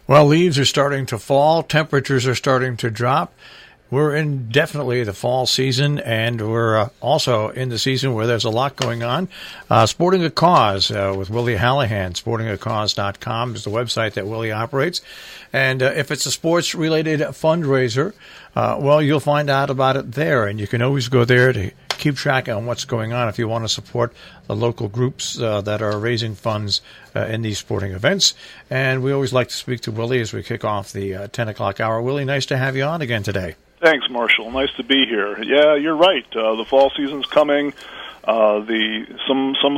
Well, leaves are starting to fall. Temperatures are starting to drop. We're in definitely the fall season, and we're also in the season where there's a lot going on. Sporting a Cause with Willie Hallihan. SportingACause.com is the website that Willie operates. And if it's a sports-related fundraiser, well, you'll find out about it there. And you can always go there to keep track on what's going on if you want to support the local groups that are raising funds in these sporting events. And we always like to speak to Willie as we kick off the 10 o'clock hour. Willie, nice to have you on again today. Thanks, Marshall. Nice to be here. Yeah, you're right. The fall season's coming. Some of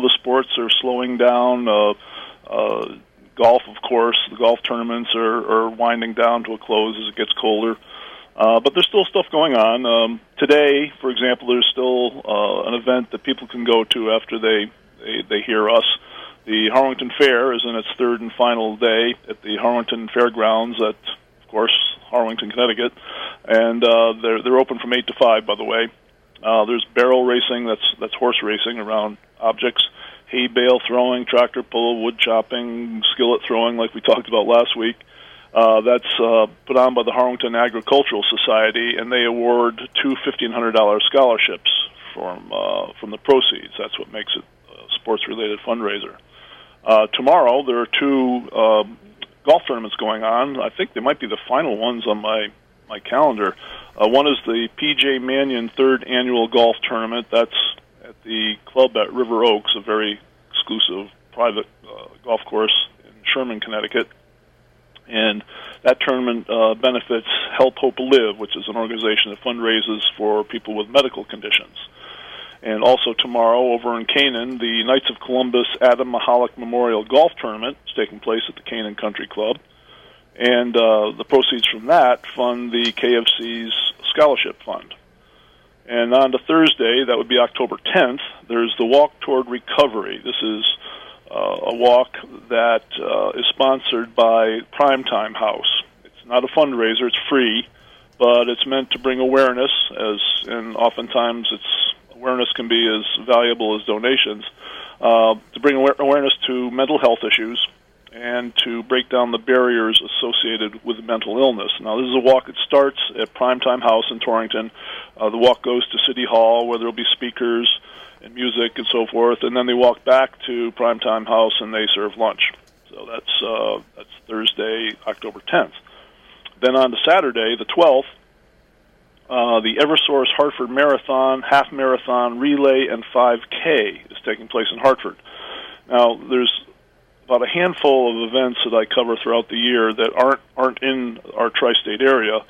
the sports are slowing down. Golf, of course, the golf tournaments are winding down to a close as it gets colder. But there's still stuff going on. Today, for example, there's still an event that people can go to after they hear us. The Harlington Fair is in its third and final day at the Harlington Fairgrounds at, of course, Harlington, Connecticut. And they're open from 8 to 5, by the way. There's barrel racing, that's horse racing around objects, hay bale throwing, tractor pull, wood chopping, skillet throwing like we talked about last week. That's put on by the Harlington Agricultural Society, and they award two $1,500 scholarships from the proceeds. That's what makes it a sports-related fundraiser. Tomorrow, there are two golf tournaments going on. I think they might be the final ones on my calendar. One is the P.J. Mannion Third Annual Golf Tournament. That's at the club at River Oaks, a very exclusive private golf course in Sherman, Connecticut. And that tournament benefits Help Hope Live, which is an organization that fundraises for people with medical conditions. And also tomorrow, over in Canaan, the Knights of Columbus Adam Mahalik Memorial Golf Tournament is taking place at the Canaan Country Club. And the proceeds from that fund the KFC's Scholarship Fund. And on to Thursday, that would be October 10th, there's the Walk Toward Recovery. This is a walk that is sponsored by Primetime House. It's not a fundraiser, it's free, but it's meant to bring awareness, and oftentimes awareness can be as valuable as donations, to bring awareness to mental health issues and to break down the barriers associated with mental illness. Now, this is a walk that starts at Primetime House in Torrington. The walk goes to City Hall, where there will be speakers and music and so forth, and then they walk back to Primetime House and they serve lunch. So that's Thursday, October 10th. Then on to Saturday, the 12th, the Eversource Hartford Marathon, Half Marathon, Relay, and 5K is taking place in Hartford. Now, there's about a handful of events that I cover throughout the year that aren't in our tri-state area,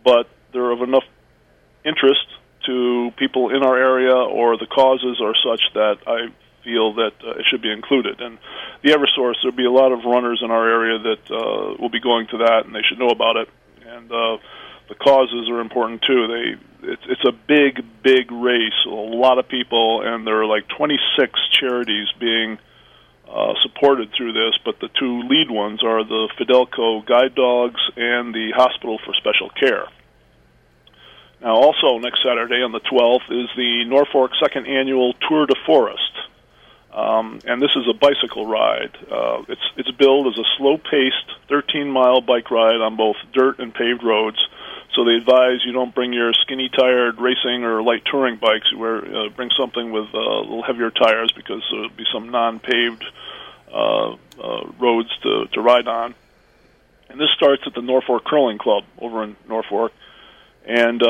but they're of enough interest to people in our area, or the causes are such that I feel that it should be included. And the Eversource, there'll be a lot of runners in our area that will be going to that, and they should know about it. And the causes are important too. It's a big race, a lot of people, and there are like 26 charities being supported through this, but the two lead ones are the Fidelco Guide Dogs and the Hospital for Special Care. Now, also next Saturday on the 12th is the Norfolk Second Annual Tour de Forest, and this is a bicycle ride. It's billed as a slow-paced 13-mile bike ride on both dirt and paved roads. So they advise you don't bring your skinny-tired racing or light touring bikes. You bring something with a little heavier tires, because there'll be some non-paved roads to ride on. And this starts at the Norfolk Curling Club over in Norfolk. And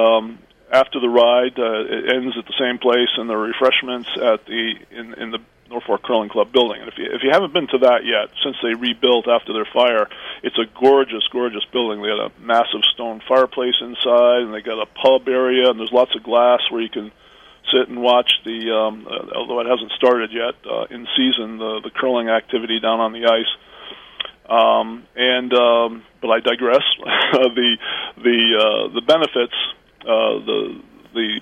after the ride, it ends at the same place, and there are refreshments in the Norfolk Curling Club building. And if you haven't been to that yet, since they rebuilt after their fire, it's a gorgeous building. They got a massive stone fireplace inside, and they got a pub area, and there's lots of glass where you can sit and watch the, although it hasn't started yet, in season, the curling activity down on the ice. But I digress. The benefits, the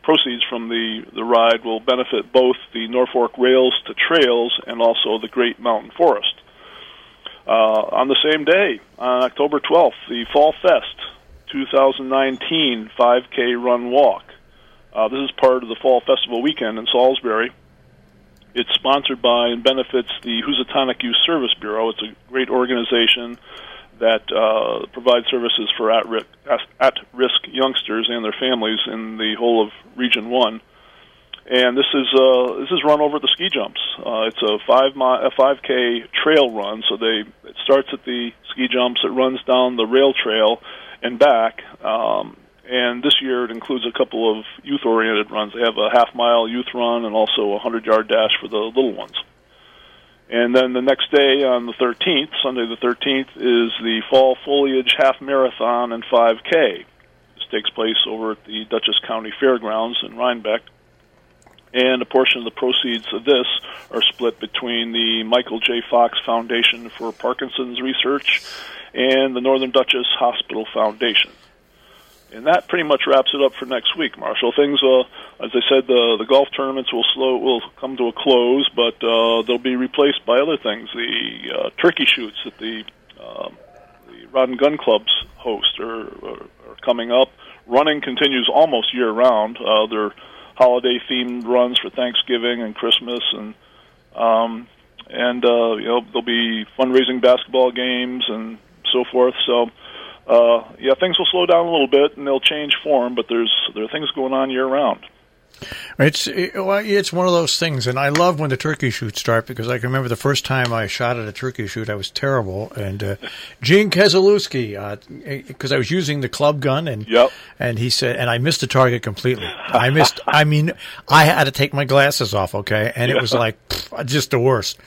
proceeds from the ride will benefit both the Norfolk Rails to Trails and also the Great Mountain Forest. On the same day, on October 12th, the Fall Fest 2019 5K Run Walk. This is part of the Fall Festival weekend in Salisbury. It's sponsored by and benefits the Housatonic Youth Service Bureau. It's a great organization that provide services for at-risk youngsters and their families in the whole of Region 1. And this is run over the ski jumps. It's a 5K trail run. So it starts at the ski jumps. It runs down the rail trail and back. And this year it includes a couple of youth-oriented runs. They have a half-mile youth run and also a 100-yard dash for the little ones. And then the next day on the 13th, Sunday the 13th, is the Fall Foliage Half Marathon and 5K. This takes place over at the Dutchess County Fairgrounds in Rhinebeck. And a portion of the proceeds of this are split between the Michael J. Fox Foundation for Parkinson's Research and the Northern Dutchess Hospital Foundation. And that pretty much wraps it up for next week, Marshall. Things, as I said, the golf tournaments will come to a close, but they'll be replaced by other things. The turkey shoots that the Rod and Gun Clubs host are coming up. Running continues almost year-round. They're holiday-themed runs for Thanksgiving and Christmas, and there'll be fundraising basketball games and so forth. So, things will slow down a little bit and they'll change form, but there are things going on year-round. It's one of those things, and I love when the turkey shoots start because I can remember the first time I shot at a turkey shoot, I was terrible. And Gene Keselowski, because I was using the club gun, and he said, and I missed the target completely. I had to take my glasses off, okay, and it was like just the worst.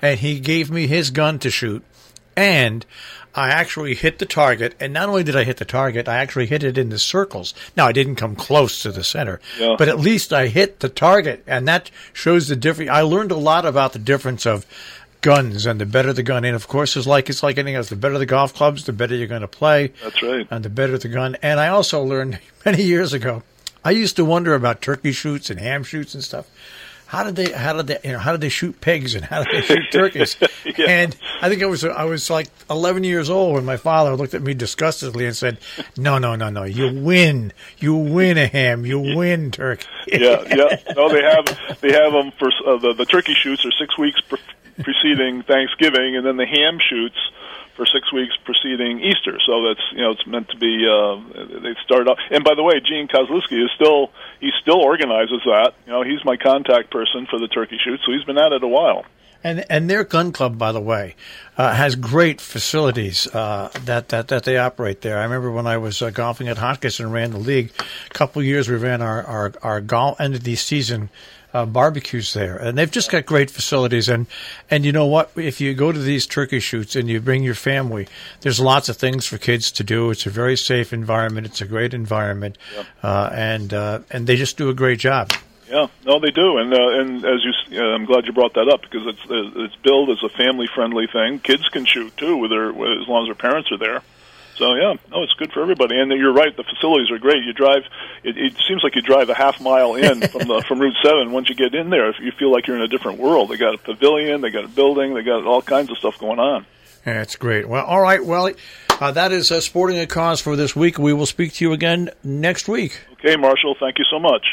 And he gave me his gun to shoot, and I actually hit the target, and not only did I hit the target, I actually hit it in the circles. Now, I didn't come close to the center, but at least I hit the target, and that shows the difference. I learned a lot about the difference of guns and the better the gun. And, of course, it's like anything else. The better the golf clubs, the better you're going to play. That's right. And the better the gun. And I also learned many years ago, I used to wonder about turkey shoots and ham shoots and stuff. How did they shoot pigs and how did they shoot turkeys? And I think I was like 11 years old when my father looked at me disgustedly and said, "No, you win a ham, you win turkey." No, they have them for the turkey shoots are 6 weeks preceding Thanksgiving, and then the ham shoots for 6 weeks preceding Easter. So that's it's meant to be. They start off. And by the way, Gene Kozlowski still organizes that. He's my contact person for the turkey shoot, so he's been at it a while. And their gun club, by the way, has great facilities that they operate there. I remember when I was golfing at Hotchkiss and ran the league, a couple of years we ran our golf end of the season barbecues there, and they've just got great facilities. And you know what? If you go to these turkey shoots and you bring your family, there's lots of things for kids to do. It's a very safe environment. It's a great environment, and they just do a great job. Yeah, no, they do, and as I'm glad you brought that up because it's billed as a family-friendly thing. Kids can shoot too, as long as their parents are there. So it's good for everybody. And you're right, the facilities are great. You drive, it seems like you drive a half mile in from Route 7. Once you get in there, you feel like you're in a different world. They got a pavilion, they got a building, they got all kinds of stuff going on. Yeah, it's great. Well, all right, Willie, that is Sporting a Cause for this week. We will speak to you again next week. Okay, Marshall, thank you so much.